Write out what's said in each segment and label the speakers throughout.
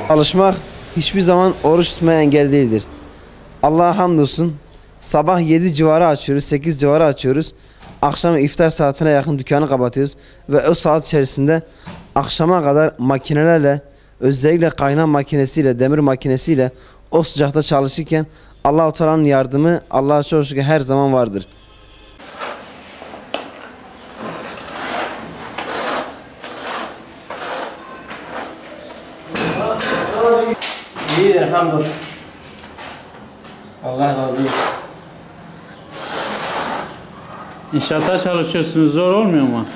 Speaker 1: Çalışmak hiçbir zaman oruç tutmaya engel değildir. Allah'a hamdolsun. Sabah 7 civarı açıyoruz, 8 civarı açıyoruz. Akşam iftar saatine yakın dükkanı kapatıyoruz. Ve o saat içerisinde akşama kadar makinelerle, özellikle kaynak makinesiyle, demir makinesiyle o sıcakta çalışırken Allah-u Teala'nın yardımı Allah'a çok şükür her zaman vardır.
Speaker 2: İyidir, hamdolsun. Allah razı olsun.
Speaker 3: İnşaatta çalışıyorsunuz, zor olmuyor mu?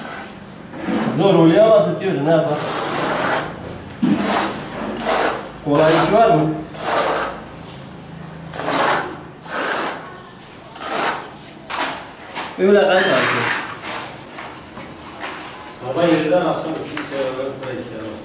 Speaker 2: Zor oluyor ama tutuyoruz, ne yapalım? Kolay iş var mı? Öyle kaynıyor.
Speaker 4: Sabah 7'den akşam 2'ye kadar sıra işler var.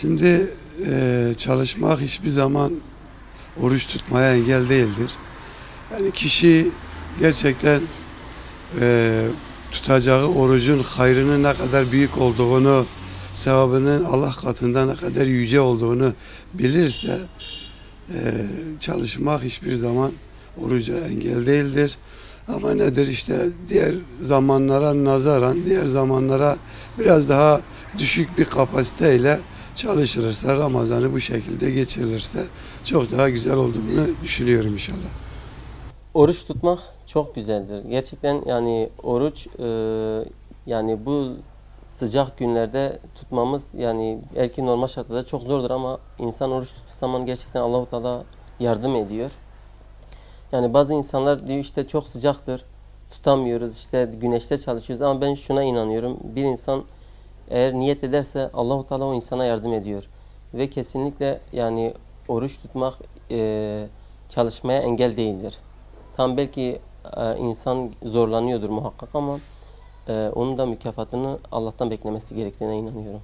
Speaker 5: Şimdi çalışmak hiçbir zaman oruç tutmaya engel değildir. Yani kişi gerçekten tutacağı orucun hayrının ne kadar büyük olduğunu, sevabının Allah katında ne kadar yüce olduğunu bilirse çalışmak hiçbir zaman oruca engel değildir. Ama nedir işte diğer zamanlara nazaran, diğer zamanlara biraz daha düşük bir kapasiteyle çalışılırsa, Ramazan'ı bu şekilde geçirilirse çok daha güzel olduğunu düşünüyorum inşallah.
Speaker 2: Oruç tutmak çok güzeldir. Gerçekten yani oruç yani bu sıcak günlerde tutmamız yani belki normal şartlarda çok zordur ama insan oruç tuttuğu zaman gerçekten Allah-u Teala yardım ediyor. Yani bazı insanlar diyor işte çok sıcaktır, tutamıyoruz, işte güneşte çalışıyoruz ama ben şuna inanıyorum. Bir insan eğer niyet ederse Allah-u Teala o insana yardım ediyor. Ve kesinlikle yani oruç tutmak çalışmaya engel değildir. Tam belki insan zorlanıyordur muhakkak ama onun da mükafatını Allah'tan beklemesi gerektiğine inanıyorum.